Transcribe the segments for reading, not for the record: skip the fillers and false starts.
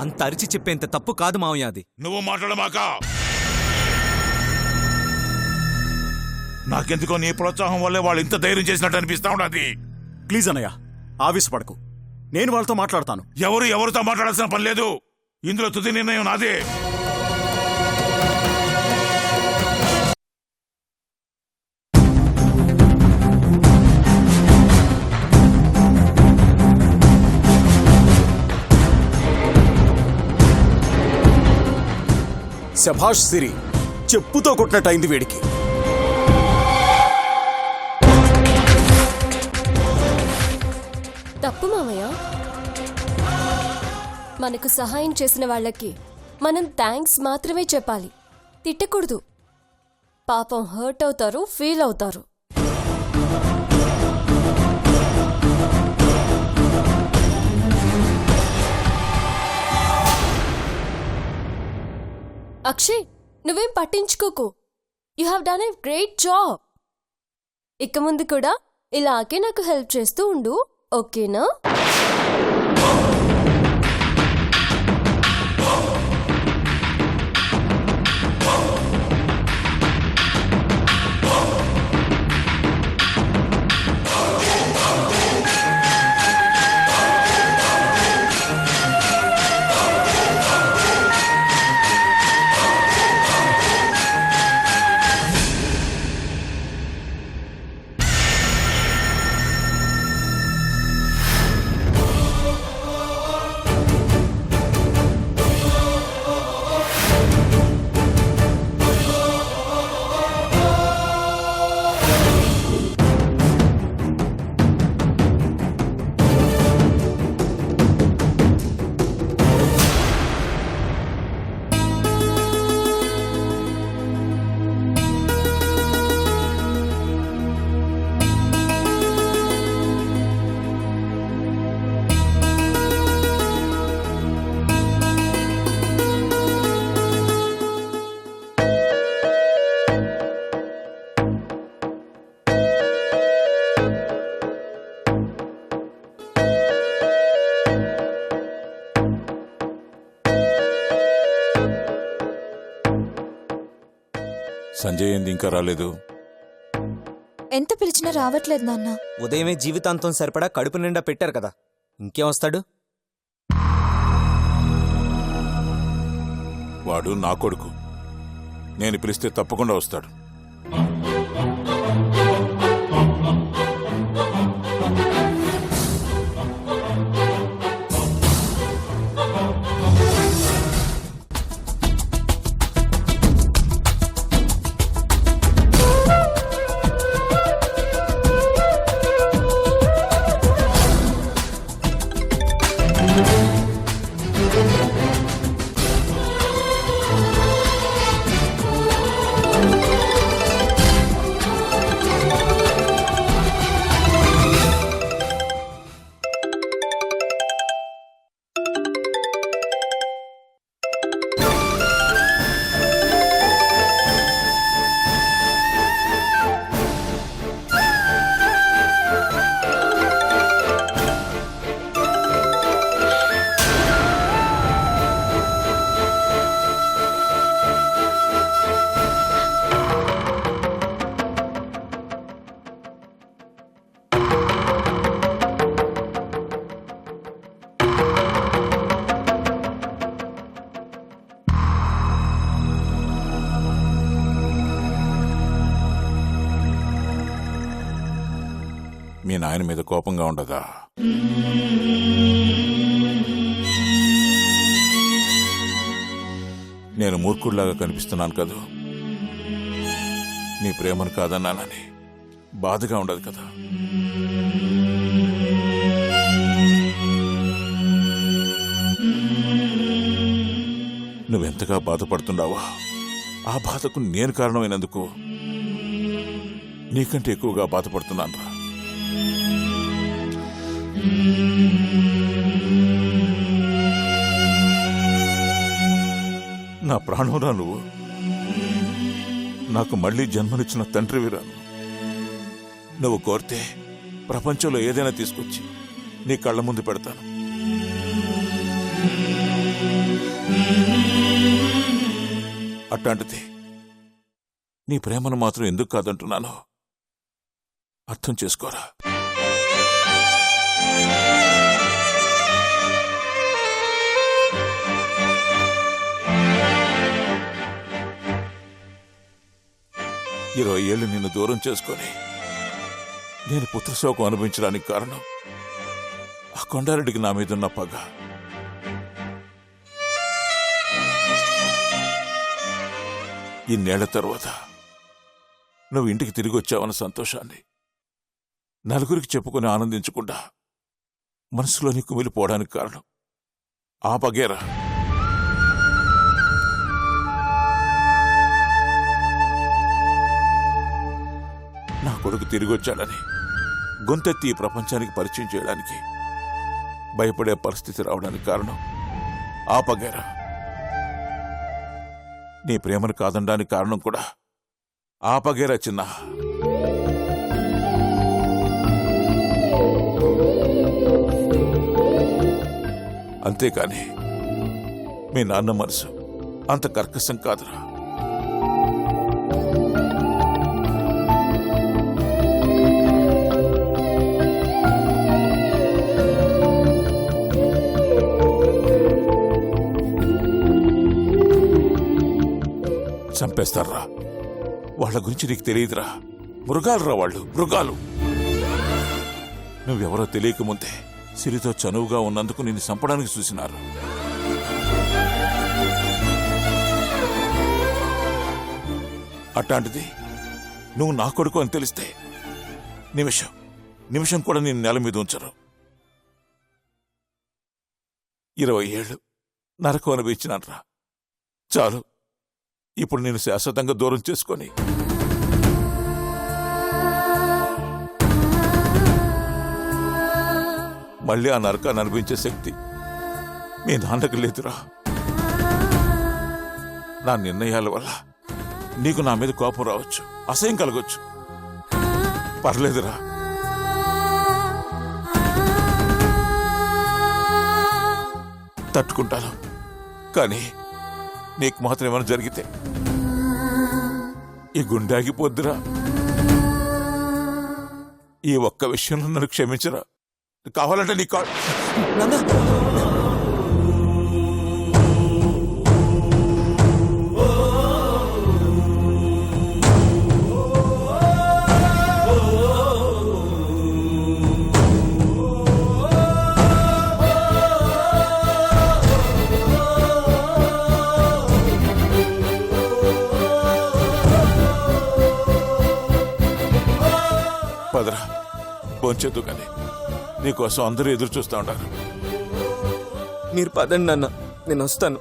అంత అరిచి చెప్పేంత తప్పు కాదు మావయ్య అది. నువ్వు మాట్లాడమాక. నాకెందుకో నీ ప్రోత్సాహం వల్లే వాళ్ళు ఇంత ధైర్యం చేసినట్టు అనిపిస్తా ఉన్నది. ప్లీజ్ అన్నయ్య, ఆవేశపడకు. నేను వాళ్ళతో మాట్లాడతాను. ఎవరితో మాట్లాడాల్సిన పని లేదు. ఇందులో తుది నిర్ణయం నాదే. శభాష్ సిరి, చెప్పుతో కొట్టినట్టయింది వీడికి. తప్పు మామయ్య. మనకు సహాయం చేసిన వాళ్ళకి మనం థ్యాంక్స్ మాత్రమే చెప్పాలి, తిట్టకూడదు. పాపం హర్ట్ అవుతారు, ఫీల్ అవుతారు. అక్షయ్, నువ్వేం పట్టించుకోకు. You have done a great job. ఇక ముందు కూడా ఇలాగే నాకు హెల్ప్ చేస్తూ ఉండు, ఓకేనా? సంజయ్ ఏంది ఇంకా రాలేదు? ఎంత పిలిచినా రావట్లేదు నాన్న. ఉదయమే జీవితాంతం సరిపడా కడుపు నిండా పెట్టారు కదా, ఇంకేం వస్తాడు? వాడు నా కొడుకు. నేను పిలిస్తే తప్పకుండా వస్తాడు. మీ నాయన మీద కోపంగా ఉండదా? నేను మూర్ఖుడిలాగా కనిపిస్తున్నాను కదూ? నీ ప్రేమను కాదన్నానని బాధగా ఉండదు కదా? నువ్వెంతగా బాధపడుతున్నావో ఆ బాధకు నేను కారణమైనందుకు నీకంటే ఎక్కువగా బాధపడుతున్నాను రా. నా ప్రాణంరా నువ్వు. నాకు మళ్లీ జన్మనిచ్చిన తండ్రివిరాను. నువ్వు కోరితే ప్రపంచంలో ఏదైనా తీసుకొచ్చి నీ కళ్ళ ముందు పెడతాను. అట్లాంటిది నీ ప్రేమను మాత్రం ఎందుకు కాదంటున్నానో అర్థం చేసుకోరా. ఇరవై ఏళ్ళు నిన్ను దూరం చేసుకొని నేను పుత్రశోకం అనుభవించడానికి కారణం ఆ కొండారెడ్డికి నా మీదున్న పగ. ఇన్నేళ్ల తర్వాత నువ్వు ఇంటికి తిరిగి వచ్చావన్న సంతోషాన్ని నలుగురికి చెప్పుకొని ఆనందించకుండా మనసులోని కుమిలిపోవడానికి కారణం ఆ పగేరా. నా కొడుకు తిరిగి వచ్చాడని గొంతెత్తి ఈ ప్రపంచానికి పరిచయం చేయడానికి భయపడే పరిస్థితి రావడానికి కారణం ఆ పగేరా. నీ ప్రేమను కాదనడానికి కారణం కూడా ఆ పగేరా చిన్న. అంతేకాని మీ నాన్న మనసు అంత కర్కశం కాదురా. చంపేస్తారా వాళ్ళ గురించి నీకు తెలియదురా. మృగాలురా వాళ్ళు, మృగాలు. నువ్వెవరో తెలియకముందే సిరితో చనువుగా ఉన్నందుకు నిన్ను చంపడానికి చూసినారు. అట్లాంటిది నువ్వు నా కొడుకు అని తెలిస్తే నిమిషం కూడా నేను నేల మీద ఉంచరు. 20 ఏళ్ళు నరకం అనుభవించినాన్రా. చాలు, ఇప్పుడు నేను శాశ్వతంగా దూరం చేసుకొని మళ్ళీ ఆ నరకాన్ని అనిపించే శక్తి మీ నాన్నకు లేదురా. నా నిర్ణయాల వల్ల నీకు నా మీద కోపం రావచ్చు, అసహ్యం కలగొచ్చు. పర్లేదురా. తట్టుకుంటాను. కానీ నీకు మాత్రం ఏమైనా జరిగితే ఈ గుండె ఆగిపోద్దురా. ఈ ఒక్క విషయంలో నన్ను క్షమించరా. కావాలంటే నీ కాదు. పదరా, భోంచేద్దు కానీ నీకోసం అందరూ ఎదురు చూస్తూ ఉంటారు. మీరు పదండి నాన్న, నేను వస్తాను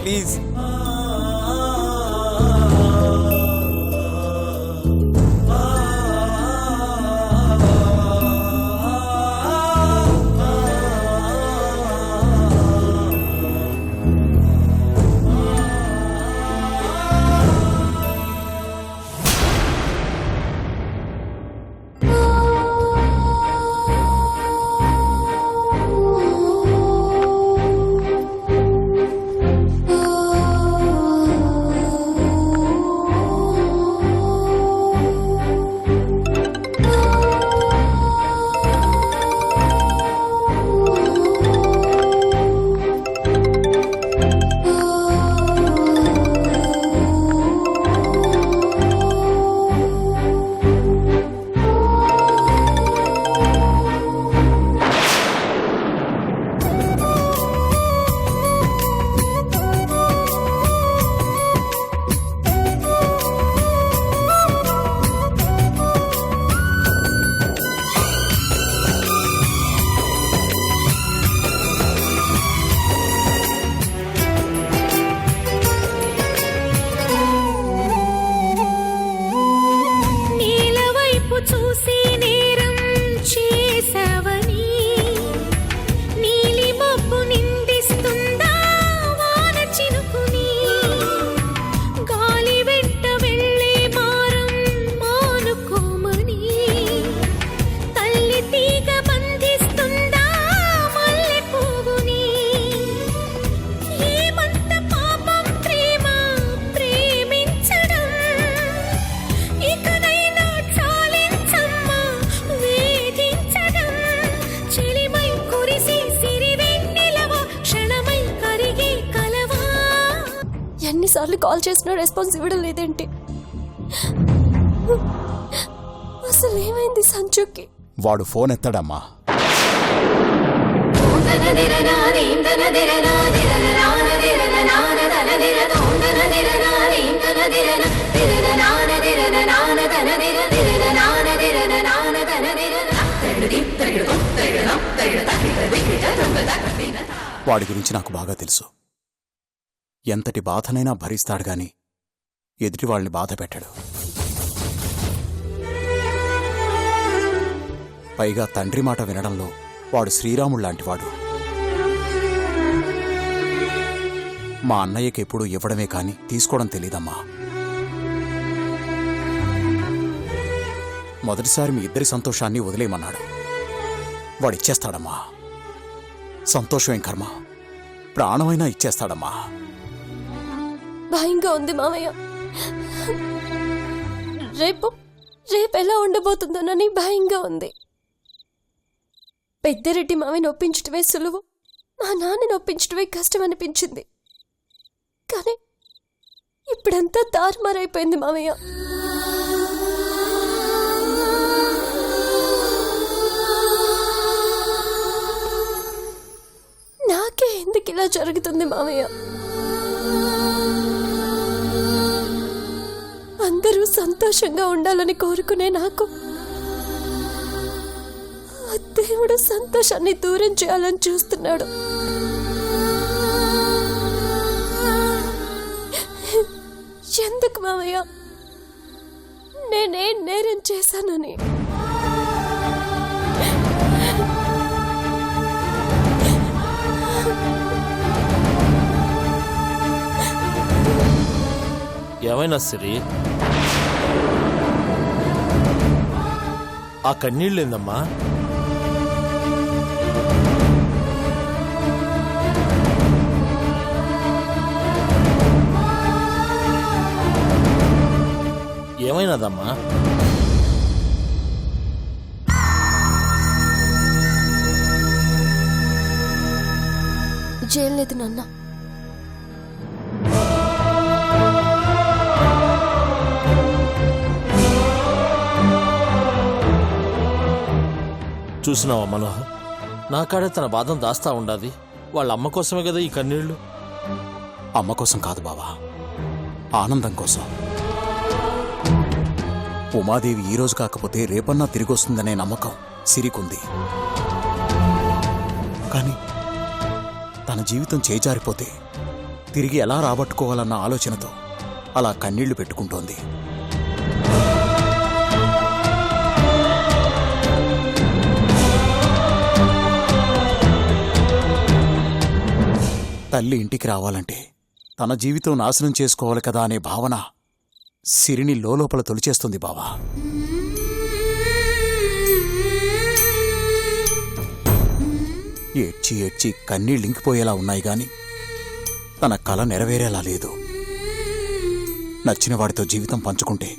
ప్లీజ్. ఎన్నిసార్లు కాల్ చేసినా రెస్పాన్స్ ఇవ్వడం లేదేంటి? అసలు ఏమైంది సంచుకి? వాడు ఫోన్ ఎత్తాడమ్మా. వాడి గురించి నాకు బాగా తెలుసు. ఎంతటి బాధనైనా భరిస్తాడు గాని ఎదుటి వాళ్ళని బాధ పెట్టాడు. పైగా తండ్రి మాట వినడంలో వాడు శ్రీరాముడు లాంటివాడు. మా అన్నయ్యకి ఎప్పుడూ ఇవ్వడమే కాని తీసుకోవడం తెలీదమ్మా. మొదటిసారి మీ ఇద్దరి సంతోషాన్ని వదిలేయమన్నాడు. వాడిచ్చేస్తాడమ్మా. సంతోషమేం కర్మ, ప్రాణమైనా ఇచ్చేస్తాడమ్మా. భయంగా ఉంది మామయ్య. రేపు ఎలా ఉండబోతుందోనని భయంగా ఉంది. పెద్దిరెడ్డి మామయ్యని ఒప్పించటమే సులువు, మా నాన్నని ఒప్పించటమే కష్టం అనిపించింది. కానీ ఇప్పుడంతా తారుమారైపోయింది మామయ్య. నాకే ఎందుకు ఇలా జరుగుతుంది మామయ్య? అందరూ సంతోషంగా ఉండాలని కోరుకునే నాకు ఆ దేవుడు సంతోషాన్ని దూరం చేయాలని చూస్తున్నాడు. ఎందుకు మామయ్య? నేనేం నేరం చేశానని? ఏమైనా సిరి, ఆ కన్నీళ్ళేందమ్మా? ఏమైనదమ్మా? జైలు లేదు నాన్న. చూసినావా మనోహర్, నా కాడే తన బాధను దాస్తా ఉండాది. వాళ్ళ అమ్మ కోసమే కదా ఈ కన్నీళ్లు. అమ్మ కోసం కాదు బావా, ఆనందం కోసం. ఉమాదేవి ఈరోజు కాకపోతే రేపన్నా తిరిగొస్తుందనే నమ్మకం సిరికుంది. కాని తన జీవితం చేజారిపోతే తిరిగి ఎలా రాబట్టుకోవాలన్న ఆలోచనతో అలా కన్నీళ్లు పెట్టుకుంటోంది. తల్లి ఇంటికి రావాలంటే తన జీవితం నాశనం చేసుకోవాలి కదా అనే భావన సిరిని లోపల తొలిచేస్తుంది బావా. ఏడ్చి ఏడ్చి కన్నీళ్ళింకిపోయేలా ఉన్నాయి గాని తన కల నెరవేరేలా లేదు. నచ్చిన వాడితో జీవితం పంచుకుంటే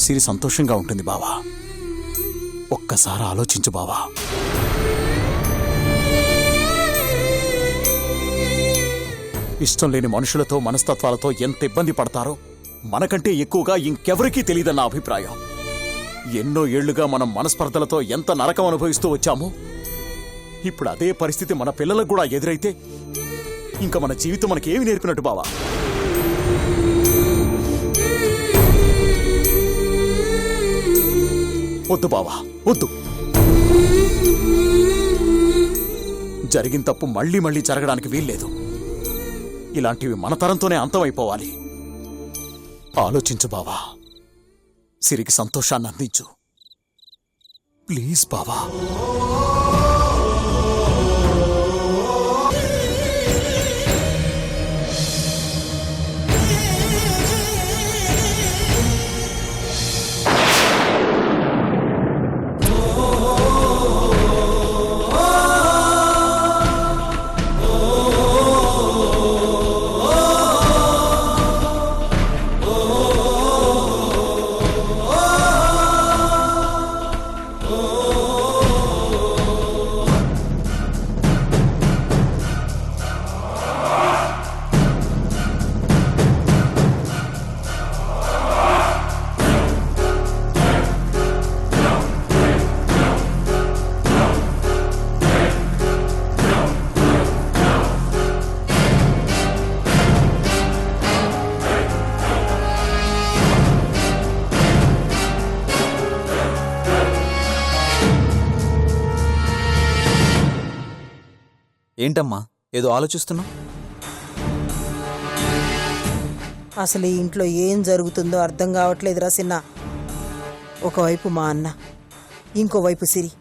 సిరి సంతోషంగా ఉంటుంది బావా. ఒక్కసారి ఆలోచించు బావా. ఇష్టం లేని మనుషులతో మనస్తత్వాలతో ఎంత ఇబ్బంది పడతారో మనకంటే ఎక్కువగా ఇంకెవరికీ తెలియదన్న అభిప్రాయం. ఎన్నో ఏళ్లుగా మనం మనస్పర్ధలతో ఎంత నరకం అనుభవిస్తూ వచ్చామో ఇప్పుడు అదే పరిస్థితి మన పిల్లలకు కూడా ఎదురైతే ఇంకా మన జీవితం మనకేమి నేర్పినట్టు బావా. వద్దు బావా, వద్దు. జరిగిన తప్పు మళ్ళీ మళ్ళీ జరగడానికి వీల్లేదు. ఇలాంటివి మన తరంతోనే అంతమైపోవాలి. ఆలోచించు బావా. సిరికి సంతోషాన్ని అందించు ప్లీజ్ బావా. ఏంటమ్మా ఏదో ఆలోచిస్తున్నావు? అసలు ఈ ఇంట్లో ఏం జరుగుతుందో అర్థం కావట్లేదురా సిన్న. ఒకవైపు మా అన్న, ఇంకోవైపు సిరి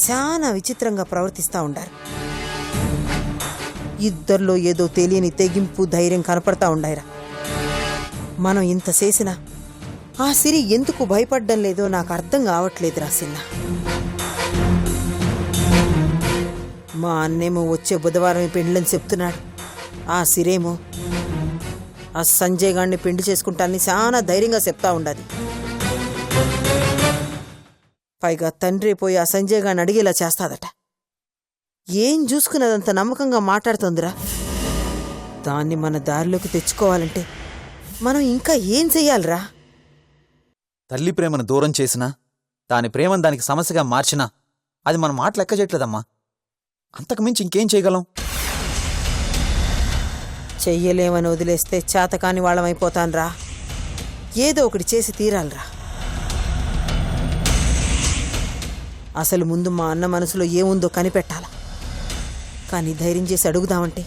చాలా విచిత్రంగా ప్రవర్తిస్తూ ఉండారు. ఇద్దరిలో ఏదో తెలియని తెగింపు ధైర్యం కనపడతా ఉండాయిరా. మనం ఇంత చేసినా ఆ సిరి ఎందుకు భయపడ్డం లేదో నాకు అర్థం కావట్లేదురా సిన్న. మా అన్నేమో వచ్చే బుధవారం పెండ్లని చెప్తున్నాడు. ఆ సిరేమో ఆ సంజయ్ గారిని పెండి చేసుకుంటానని చాలా ధైర్యంగా చెప్తా ఉండాలి. పైగా తండ్రి పోయి ఆ సంజయ్ గారిని అడిగేలా చేస్తాదట. ఏం చూసుకున్నదంత నమ్మకంగా మాట్లాడుతోందిరా. దాన్ని మన దారిలోకి తెచ్చుకోవాలంటే మనం ఇంకా ఏం చెయ్యాలిరా? తల్లి ప్రేమను దూరం చేసినా, దాని ప్రేమను దానికి సమస్యగా మార్చినా అది మన మాట లెక్క చేయట్లేదమ్మా. అంతకుమించి ఇంకేం చేయగలం? చెయ్యలేమని వదిలేస్తే చేతకాని వాళ్ళమైపోతాన్రా. ఏదో ఒకటి చేసి తీరాలిరా. అసలు ముందు మా అన్న మనసులో ఏముందో కనిపెట్టాల. కానీ ధైర్యం చేసి అడుగుదామంటే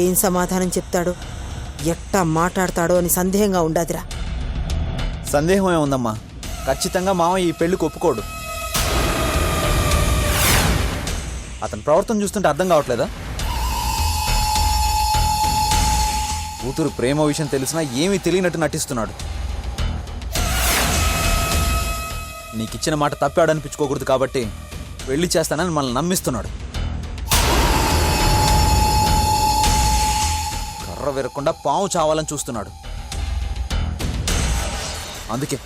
ఏం సమాధానం చెప్తాడో, ఎట్టా మాట్లాడతాడో అని సందేహంగా ఉండాదిరా. సందేహమే ఉందమ్మా. ఖచ్చితంగా మామయ్య ఈ పెళ్లికి ఒప్పుకోడు. అతని ప్రవర్తన చూస్తుంటే అర్థం కావట్లేదా? కూతురు ప్రేమ విషయం తెలిసినా ఏమీ తెలియనట్టు నటిస్తున్నాడు. నీకిచ్చిన మాట తప్పాడనిపించుకోకూడదు కాబట్టి పెళ్లి చేస్తానని మనల్ని నమ్మిస్తున్నాడు. కర్ర విరగకుండా పాము చావాలని చూస్తున్నాడు. అందుకే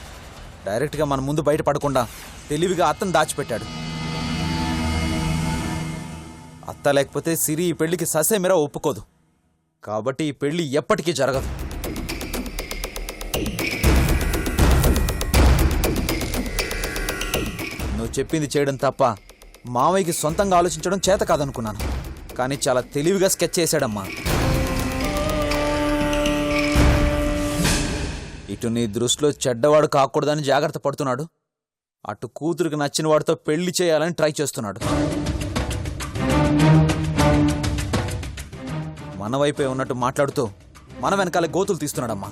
డైరెక్ట్గా మన ముందు బయటపడకుండా తెలివిగా అత్తను దాచిపెట్టాడు. అత్త లేకపోతే సిరి ఈ పెళ్లికి ససేమిరా ఒప్పుకోదు. కాబట్టి ఈ పెళ్లి ఎప్పటికీ జరగదు. నువ్వు చెప్పింది చేయడం తప్ప మామయ్యకి సొంతంగా ఆలోచించడం చేత కాదనుకున్నాను. కానీ చాలా తెలివిగా స్కెచ్ చేశాడమ్మా. ఇటు నీ దృష్టిలో చెడ్డవాడు కాకూడదని జాగ్రత్త పడుతున్నాడు, అటు కూతురికి నచ్చిన వాడితో పెళ్లి చేయాలని ట్రై చేస్తున్నాడు. మన వైపే ఉన్నట్టు మాట్లాడుతూ మన వెనకాల గోతులు తీస్తున్నాడమ్మా.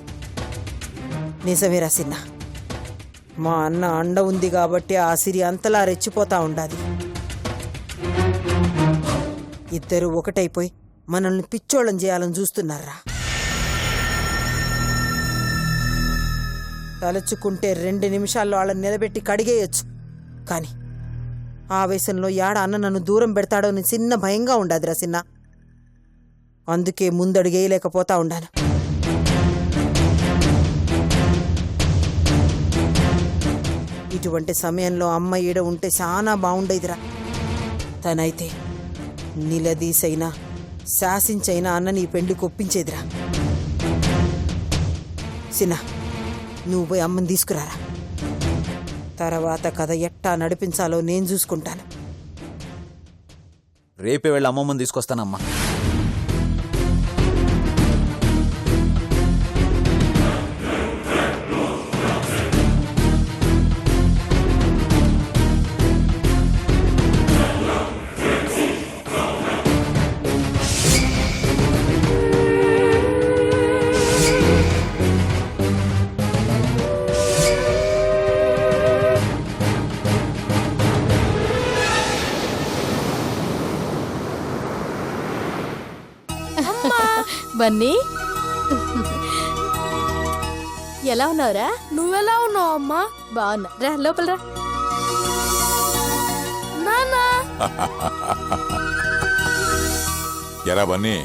నిజమేరా సిన్న. మా అన్న అండ ఉంది కాబట్టి ఆ సిరి అంతలా రెచ్చిపోతా ఉండాది. ఇద్దరు ఒకటైపోయి మనల్ని పిచ్చోళ్ళం చేయాలని చూస్తున్నారా. తలుచుకుంటే 2 నిమిషాల్లో వాళ్ళని నిలబెట్టి కడిగేయచ్చు. కానీ ఆవేశంలో యాడ అన్న నన్ను దూరం పెడతాడో అని చిన్న భయంగా ఉండాదిరా సిన్న. అందుకే ముందడుగేయలేకపోతా ఉండాను. ఇటువంటి సమయంలో అమ్మ ఈడ ఉంటే చాలా బాగుండేదిరా. తనైతే నిలదీసైనా శాసించైనా అన్నని ఈ పెళ్లి కొప్పించేదిరా. సిన్న, నువ్వు పోయి అమ్మని తీసుకురారా. తర్వాత కథ ఎట్టా నడిపించాలో నేను చూసుకుంటాను. రేపే వెళ్ళి అమ్మమ్మని తీసుకొస్తానమ్మా. బన్నీ, ఎలా ఉన్నావురా? నువ్వెలా ఉన్నావు అమ్మా? బాగున్నా. రా లోపల రా. నానా ఎరా బన్నీ,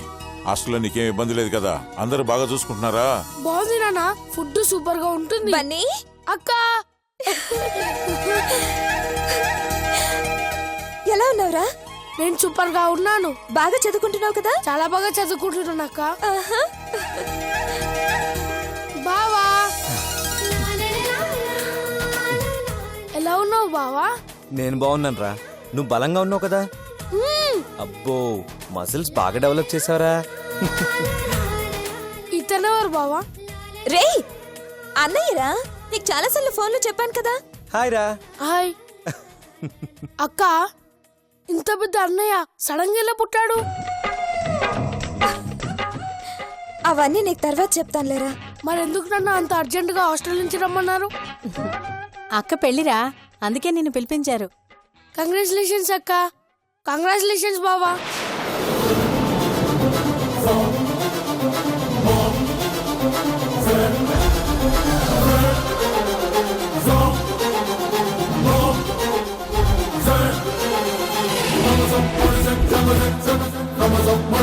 హాస్టల్లో నీకేం ఇబ్బంది లేదు కదా? అందరూ బాగా చూసుకుంటున్నారా? బాగుంది నాన్న, ఫుడ్ సూపర్ గా ఉంటుంది. బన్నీ, అక్క ఎలా ఉన్నావురా? నేను సూపర్ గా ఉన్నాను. బాగా చదువుకుంటున్నావు కదా? చాలా బాగా చదువుకుంటున్నాను అక్క. ఆహా. బావా ఎలా ఉన్నావు బావా? నేను బాగున్నాను రా. నువ్వు బలంగా ఉన్నావు కదా? అబ్బో, మసిల్స్ బాగా డెవలప్ చేసావరా. ఇతనెవరు బావా? రేయ్, అన్నయ్యరా. నీకు చాలాసార్లు ఫోన్లో చెప్పాను కదా. హాయ్ రా. హాయ్ అక్క, ఇంత పెద్ద అన్నయ్య సడన్ గా ఎలా పుట్టాడు? అవన్నీ నీకు తర్వాత చెప్తానులేరా. మరెందుకు నన్ను అంత అర్జెంట్ గా హాస్టల్ నుంచి రమ్మన్నారు? అక్క పెళ్లిరా, అందుకే నిన్ను పిలిపించారు. కంగ్రాచులేషన్స్ అక్క. కంగ్రాచులేషన్స్ బావా. Come on,